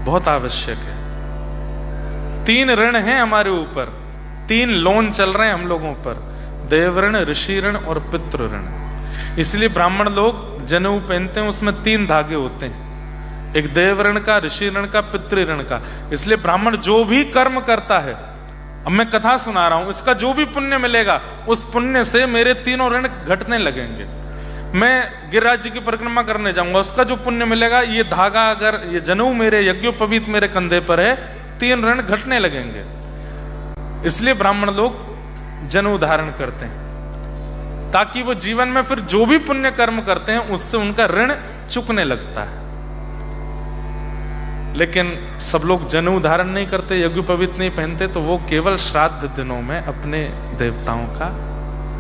Speaker 1: बहुत आवश्यक है। 3 ऋण हैं हमारे ऊपर, 3 लोन चल रहे हैं हम लोगों पर, देव ऋण, ऋषि ऋण और पितृ ऋण। इसलिए ब्राह्मण लोग जनेऊ पहनते हैं, उसमें 3 धागे होते हैं, एक देव ऋण का, ऋषि ऋण का, पितृ ऋण का। इसलिए ब्राह्मण जो भी कर्म करता है, अब मैं कथा सुना रहा हूं, इसका जो भी पुण्य मिलेगा उस पुण्य से मेरे 3 ऋण घटने लगेंगे। मैं गिरिराज जी की परिक्रमा करने जाऊंगा, उसका जो पुण्य मिलेगा, ये धागा अगर ये जनेऊ मेरे यज्ञोपवीत मेरे कंधे पर है, 3 ऋण घटने लगेंगे। इसलिए ब्राह्मण लोग जनेऊ धारण करते हैं, ताकि वो जीवन में फिर जो भी पुण्य कर्म करते हैं उससे उनका ऋण चुकने लगता है। लेकिन सब लोग जनेऊ धारण नहीं करते, यज्ञोपवीत नहीं पहनते, तो वो केवल श्राद्ध दिनों में अपने देवताओं का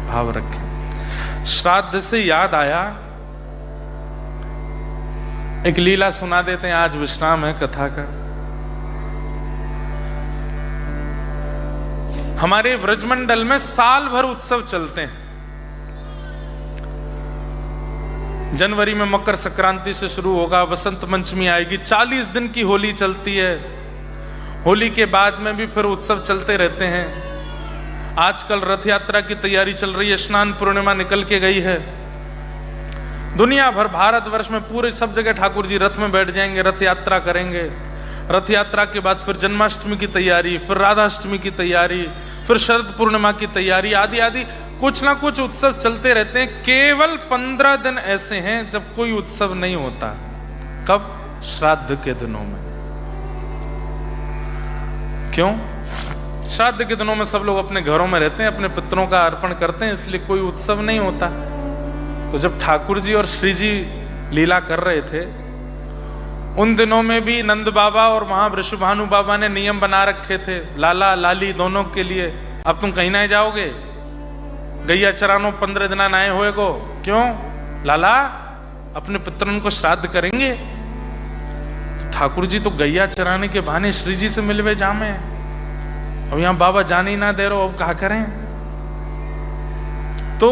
Speaker 1: भाव रखें। श्राद्ध से याद आया, एक लीला सुना देते हैं, आज विश्राम है कथा का। हमारे व्रजमंडल में साल भर उत्सव चलते हैं। जनवरी में मकर संक्रांति से शुरू होगा, वसंत पंचमी आएगी, 40 दिन की होली चलती है। होली के बाद में भी फिर उत्सव चलते रहते हैं। आजकल रथ यात्रा की तैयारी चल रही है, स्नान पूर्णिमा निकल के गई है। दुनिया भर, भारतवर्ष में पूरे सब जगह ठाकुर जी रथ में बैठ जाएंगे, रथ यात्रा करेंगे। रथ यात्रा के बाद फिर जन्माष्टमी की तैयारी, फिर राधाष्टमी की तैयारी, फिर शरद पूर्णिमा की तैयारी, आदि आदि कुछ ना कुछ उत्सव चलते रहते हैं। केवल 15 दिन ऐसे हैं जब कोई उत्सव नहीं होता। कब? श्राद्ध के दिनों में। क्यों? श्राद्ध के दिनों में सब लोग अपने घरों में रहते हैं, अपने पितरों का अर्पण करते हैं, इसलिए कोई उत्सव नहीं होता। तो जब ठाकुर जी और श्री जी लीला कर रहे थे, उन दिनों में भी नंद बाबा और वहां वृषभानु बाबा ने नियम बना रखे थे, लाला लाली दोनों के लिए। अब तुम कहीं नहीं जाओगे, गैया चरानो 15 दिन आए हुए को। क्यों? लाला अपने पितरों को श्राद्ध करेंगे। तो ठाकुर जी तो गैया चराने के बहाने श्री जी से मिलवे जामे, अब यहां बाबा जाने ही ना दे रहे हो, अब क्या करें। तो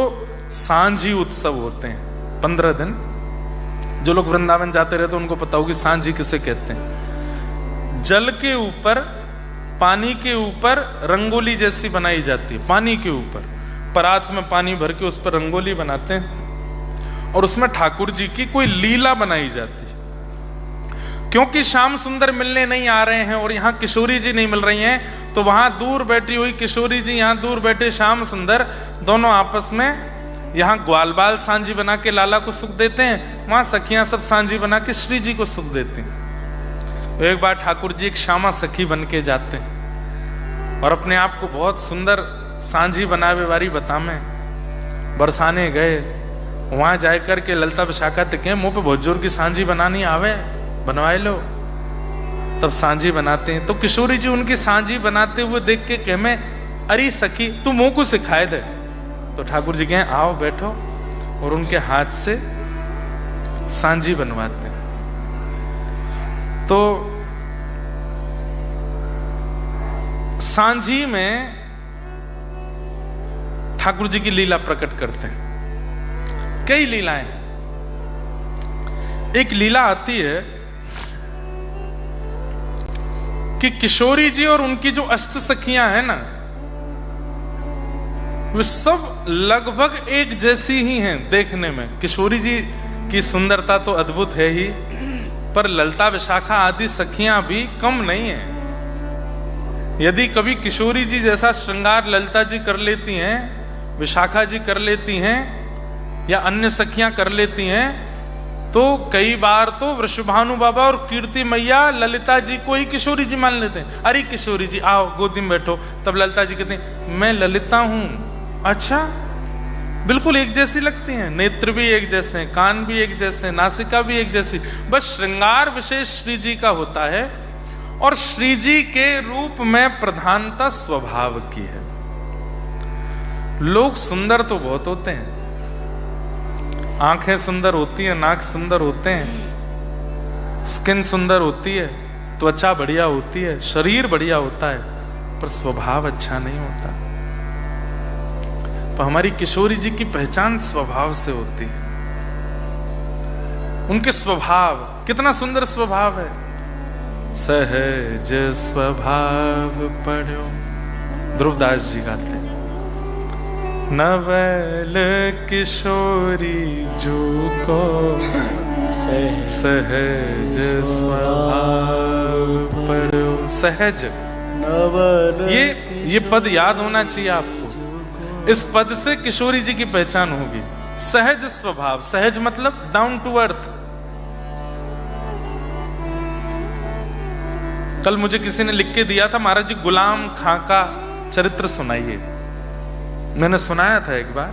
Speaker 1: सांझी उत्सव होते हैं 15 दिन। जो लोग वृंदावन जाते रहते उनको पता होगी सांझी किसे कहते हैं। जल के ऊपर, पानी के ऊपर रंगोली जैसी बनाई जाती है। पानी के ऊपर परात में पानी भर के उस पर रंगोली बनाते हैं और उसमें ठाकुर जी की कोई लीला बनाई जाती है। क्योंकि श्याम सुंदर मिलने नहीं आ रहे हैं और यहाँ किशोरी जी नहीं मिल रही हैं, तो वहां दूर बैठी हुई किशोरी जी, यहाँ दूर बैठे श्याम सुंदर, दोनों आपस में यहाँ ग्वाल बाल सांझी बना के लाला को सुख देते हैं, वहां सखियां सब सांझी बना के श्री जी को सुख देते हैं। तो एक बार ठाकुर जी एक श्यामा सखी बन के जाते हैं और अपने आप को बहुत सुंदर सांझी बनावे वाली बतामे बरसाने गए। वहां जाकर के ललता विशाखा तक मुंह पे बहुत जोर की सांझी बनानी आवे, बनवाए लो। तब सांझी बनाते हैं। तो किशोरी जी उनकी सांझी बनाते हुए देख के कहे, मैं अरे सखी तू मुंह को सिखाए दे। तो ठाकुर जी कहें आओ बैठो, और उनके हाथ से सांझी बनवाते हैं। तो सांझी में ठाकुर जी की लीला प्रकट करते हैं। कई लीलाएं। एक लीला आती है कि किशोरी जी और उनकी जो अष्ट सखियां हैं ना, वे सब लगभग एक जैसी ही हैं देखने में। किशोरी जी की सुंदरता तो अद्भुत है ही, पर ललता विशाखा आदि सखियां भी कम नहीं है। यदि कभी किशोरी जी जैसा श्रृंगार ललता जी कर लेती हैं, विशाखा जी कर लेती हैं, या अन्य सखियां कर लेती हैं, तो कई बार तो वृषभानु बाबा और कीर्ति मैया ललिता जी को ही किशोरी जी मान लेते हैं। अरे किशोरी जी आओ गोदी में बैठो। तब ललिता जी कहते हैं मैं ललिता हूं। अच्छा, बिल्कुल एक जैसी लगती हैं, नेत्र भी एक जैसे हैं, कान भी एक जैसे हैं, नासिका भी एक जैसी, बस श्रृंगार विशेष श्री जी का होता है और श्री जी के रूप में प्रधानता स्वभाव की है। लोग सुंदर तो बहुत होते हैं, आंखें सुंदर होती हैं, नाक सुंदर होते हैं, स्किन सुंदर होती है, त्वचा बढ़िया होती है, शरीर बढ़िया होता है, पर स्वभाव अच्छा नहीं होता। तो हमारी किशोरी जी की पहचान स्वभाव से होती है। उनके स्वभाव, कितना सुंदर स्वभाव है। सहज स्वभाव पढ़ो, ध्रुवदास जी गाते हैं। नवल किशोरी जू को सहज स्वभाव पढ़ो। सहज, ये पद याद होना चाहिए आपको। इस पद से किशोरी जी की पहचान होगी। सहज स्वभाव, सहज मतलब डाउन टू अर्थ। कल मुझे किसी ने लिख के दिया था, महाराज जी गुलाम खां का चरित्र सुनाइए। मैंने सुनाया था एक बार।